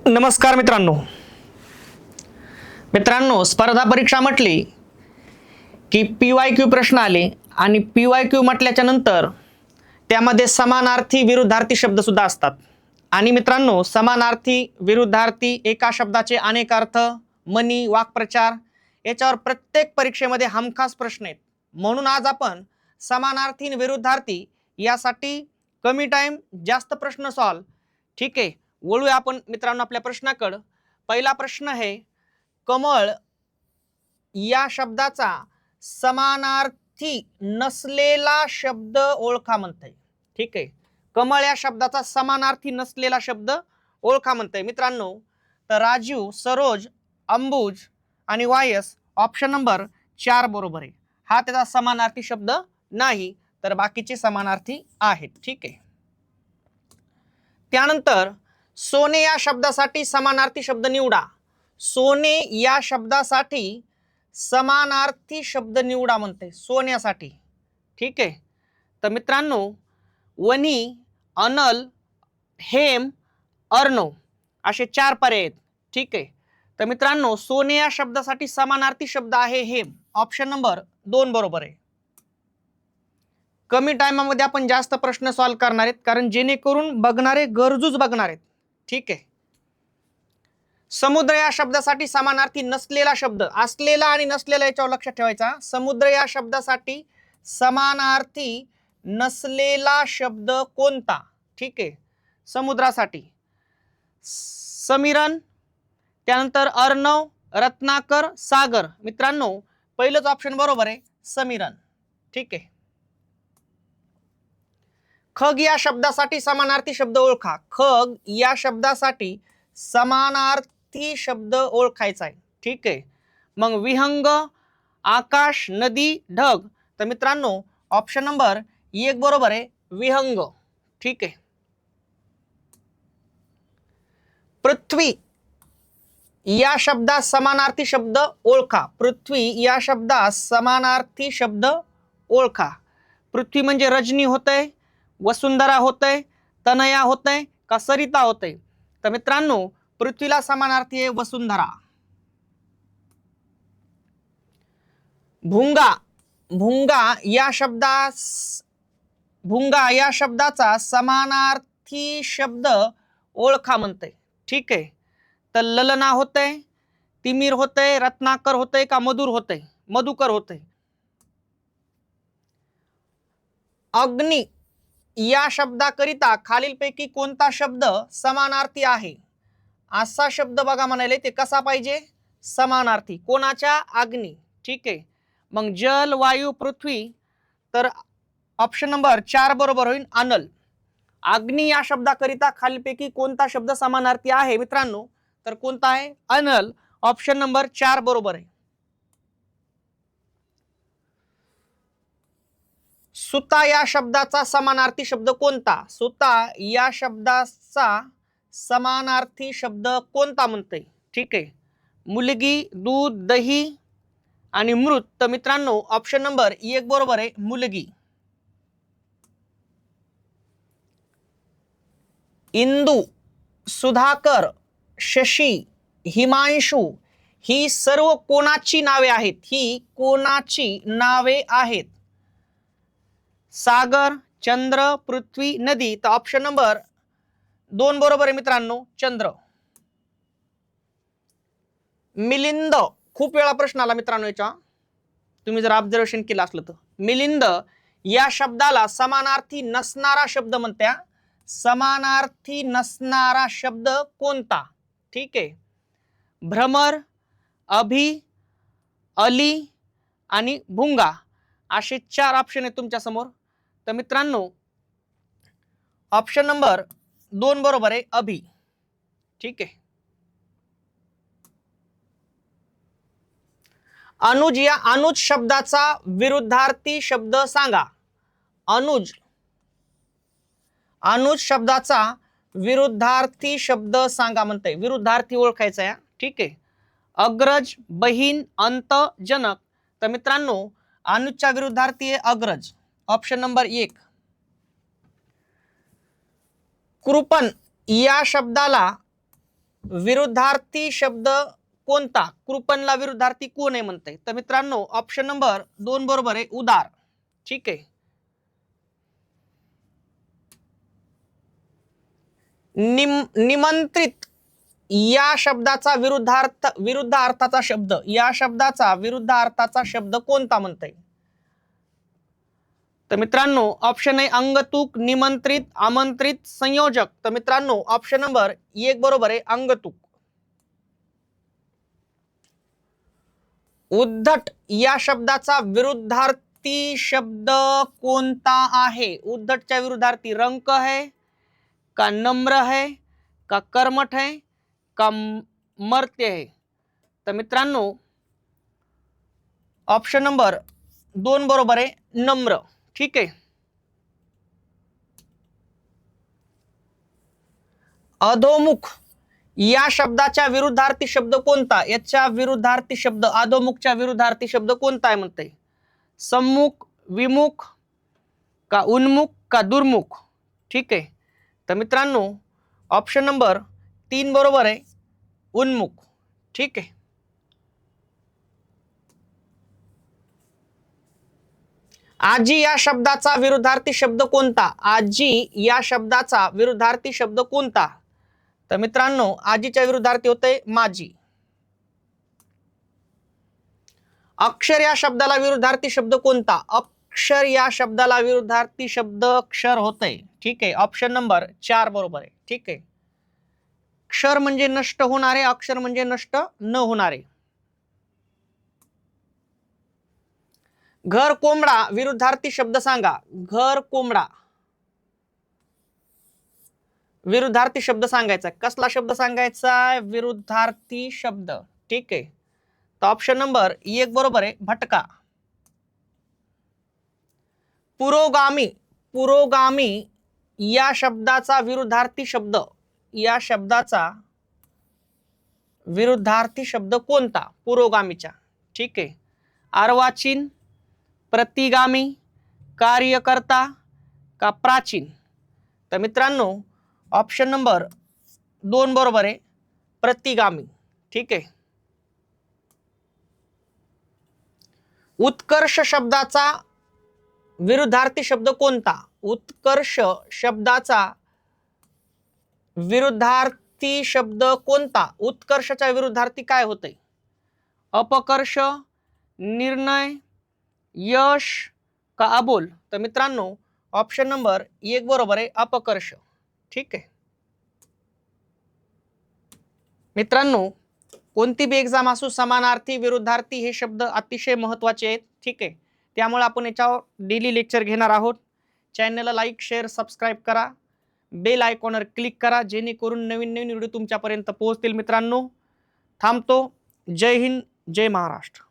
नमस्कार मित्रांनो, स्पर्धा परीक्षा म्हटली की PYQ प्रश्न आले आणि PYQ म्हटल्याच्या नंतर त्यामध्ये समानार्थी विरुद्धार्थी शब्द सुद्धा असतात. आणि मित्रांनो, समानार्थी विरुद्धार्थी एका शब्दाचे अनेक अर्थ, मनी, वाक्प्रचार याच्यावर प्रत्येक परीक्षेमध्ये हमखास प्रश्न आहेत. म्हणून आज आपण समानार्थी आणि विरुद्धार्थी यासाठी कमी टाइम जास्त प्रश्न सॉल्व. ठीक आहे, वळूया आपण मित्रांनो आपल्या प्रश्नाकडे. पहिला प्रश्न आहे, कमळ या शब्दाचा समानार्थी नसलेला शब्द ओळखा म्हणतंय. ठीक आहे, कमळ या शब्दाचा समानार्थी नसलेला शब्द ओळखा म्हणतंय. मित्रांनो, तर राजीव, सरोज, अंबुज आणि वायस ऑप्शन नंबर 4 बरोबर आहे. हा त्याचा समानार्थी शब्द नाही, तर बाकीचे समानार्थी आहेत. ठीक आहे, त्यानंतर सोने या शब्दासाठी समानार्थी शब्द निवडा. सोने या शब्दासाठी समानार्थी शब्द निवडा म्हणते सोन्यासाठी. ठीक आहे, तर मित्रांनो, वनी, अनल, हेम, अर्णव असे 4 पर्याय आहेत. ठीक आहे, तर मित्रांनो, सोने या शब्दासाठी समानार्थी शब्द आहे हेम. ऑप्शन नंबर 2 बरोबर आहे. कमी टाइममध्ये आपण जास्त प्रश्न सॉल्व करणार आहेत, कारण जेणेकरून बघणारे गरजूच बघणार आहेत. ठीक आहे, समुद्र या शब्दासाठी समानार्थी नसलेला शब्द, असलेला आणि नसलेला याच्यावर लक्षात ठेवायचा. समुद्र या शब्दासाठी समानार्थी नसलेला शब्द कोणता? ठीक आहे, समुद्रासाठी समीरन, त्यानंतर अर्णव, रत्नाकर, सागर. मित्रांनो, पहिलंच ऑप्शन बरोबर आहे, समीरन. ठीक आहे, खग या शब्दासाठी समानार्थी शब्द ओळखा. खग या शब्दासाठी समानार्थी शब्द ओळखायचा आहे. ठीक आहे, मग विहंग, आकाश, नदी, ढग. तर मित्रांनो, ऑप्शन नंबर 1 बरोबर आहे, विहंग. ठीक आहे, पृथ्वी या शब्दात समानार्थी शब्द ओळखा. पृथ्वी या शब्दात समानार्थी शब्द ओळखा. पृथ्वी म्हणजे रजनी होतंय, वसुंधरा होतंय, तनया होतंय का सरिता होतंय? तर मित्रांनो, पृथ्वीला समानार्थी आहे वसुंधरा. भुंगा, भुंगा या शब्दाचा समानार्थी शब्द ओळखा म्हणते. ठीक आहे, तर ललना होतंय, तिमीर होतंय, रत्नाकर होतंय का मधुर होतंय? मधुकर होतंय. अग्नी या शब्दाकरिता खालीलपैकी कोणता शब्द समानार्थी आहे? असा शब्द बघा म्हणाले, ते कसा पाहिजे? समानार्थी. कोणाच्या? अग्नी. ठीक आहे, मग जल, वायू, पृथ्वी. तर ऑप्शन नंबर 4 बरोबर होईल, अनल. अग्नी या शब्दाकरिता खालीलपैकी कोणता शब्द समानार्थी आहे मित्रांनो? तर कोणता आहे? अनल. ऑप्शन नंबर 4 बरोबर आहे. सुता या शब्दाचा समानार्थी शब्द कोणता? सुता या शब्दाचा समानार्थी शब्द कोणता म्हणते? ठीक आहे, मुलगी, दूध, दही आणि मृत. तर मित्रांनो, ऑप्शन नंबर 1 बरोबर आहे, मुलगी. इंदू, सुधाकर, शशी, हिमांशु ही सर्व कोणाची नावे आहेत? ही कोणाची नावे आहेत? सागर, चंद्र, पृथ्वी, नदी. तर ऑप्शन नंबर 2 बरोबर आहे मित्रांनो, चंद्र. मिलिंद, खूप वेळा प्रश्न आला मित्रांनो याच्या, तुम्ही जर ऑब्झर्वेशन केलं असलं तर. मिलिंद या शब्दाला समानार्थी नसणारा शब्द म्हणत्या. समानार्थी नसणारा शब्द कोणता? ठीक आहे, भ्रमर, अभि, अली आणि भुंगा असे 4 ऑप्शन आहेत तुमच्या समोर. तर मित्रांनो, ऑप्शन नंबर 2 बरोबर आहे, अभि. ठीक आहे, अनुज या अनुज शब्दाचा विरुद्धार्थी शब्द सांगा. अनुज, अनुज शब्दाचा विरुद्धार्थी शब्द सांगा म्हणते. विरुद्धार्थी ओळखायचा आहे. ठीक आहे, अग्रज, बहीण, अंत, जनक. तर मित्रांनो, अनुजच्या विरुद्धार्थी आहे अग्रज. Option number 1. कृपण या शब्दाला विरुद्धार्थी शब्द कोणता? कृपणला विरुद्धार्थी कोण आहे म्हणते? तर मित्रांनो ऑप्शन नंबर 2 बरोबर आहे, उदार. ठीक आहे. निमंत्रित या शब्दाचा विरुद्ध अर्थाचा शब्द, या शब्दाचा विरुद्ध अर्थाचा शब्द कोणता म्हणते? तर मित्रांनो ऑप्शन आहे अंगतुक, निमंत्रित, आमंत्रित, संयोजक. तर मित्रांनो ऑप्शन नंबर 1 बरोबर आहे, अंगतुक. उद्धट या शब्दाचा विरुद्धार्थी शब्द कोणता आहे? उद्धटच्या विरुद्धार्थी रंक है का नम्र है का कर्मठ है का मर्त्य है? तर मित्रांनो ऑप्शन नंबर 2 बरोबर आहे, नम्र. ठीक आहे. अधोमुख या शब्दाच्या विरुद्धार्थी शब्द कोणता? याच्या विरुद्धार्थी शब्द, अधोमुखच्या विरुद्धार्थी शब्द कोणता आहे म्हणते? सम्मुख, विमुख का उन्मुख का दुर्मुख? ठीक आहे. तर मित्रांनो ऑप्शन नंबर 3 बरोबर आहे, उन्मुख. ठीक आहे. आजी या शब्दाचा विरुद्धार्थी शब्द कोणता? आजी या शब्दाचा विरुद्धार्थी शब्द कोणता? तर मित्रांनो आजीच्या विरुद्धार्थी होते माझी. अक्षर या शब्दाला विरुद्धार्थी शब्द कोणता? अक्षर या शब्दाला विरुद्धार्थी शब्द क्षर होते. ठीक आहे. ऑप्शन नंबर 4 बरोबर आहे. ठीक आहे. क्षर म्हणजे नष्ट होणारे, अक्षर म्हणजे नष्ट न होणारे. घर कोंबडा विरुद्धार्थी शब्द सांगा. घर कोंबडा विरुद्धार्थी शब्द सांगायचा. कसला शब्द सांगायचा? विरुद्धार्थी शब्द. ठीक आहे. तर ऑप्शन नंबर 1 बरोबर आहे, भटका. पुरोगामी, पुरोगामी या शब्दाचा विरुद्धार्थी शब्द, या शब्दाचा विरुद्धार्थी शब्द कोणता? पुरोगामीच्या. ठीक आहे. अर्वाचीन, प्रतिगामी, कार्यकर्ता का प्राचीन? तर मित्रांनो ऑप्शन नंबर 2 बरोबर आहे, प्रतिगामी. ठीक आहे. उत्कर्ष शब्दाचा विरुद्धार्थी शब्द कोणता? उत्कर्ष शब्दाचा विरुद्धार्थी शब्द कोणता? उत्कर्षच्या विरुद्धार्थी काय होते? अपकर्ष, निर्णय, यश का अबोल? तर मित्रांनो ऑप्शन नंबर 1 बरोबर आहे, अपकर्ष. ठीक आहे. मित्रांनो कोणती बी एक्झाम असो, समानार्थी, विरुद्धार्थी हे शब्द अतिशय महत्वाचे आहेत. ठीक आहे. त्यामुळे आपण याच्यावर डेली लेक्चर घेणार आहोत. चॅनलला लाईक, शेअर, सबस्क्राईब करा. बेल आयकॉनवर क्लिक करा, जेणेकरून नवीन नवीन व्हिडिओ तुमच्यापर्यंत पोहोचतील. मित्रांनो थांबतो. जय हिंद, जय महाराष्ट्र.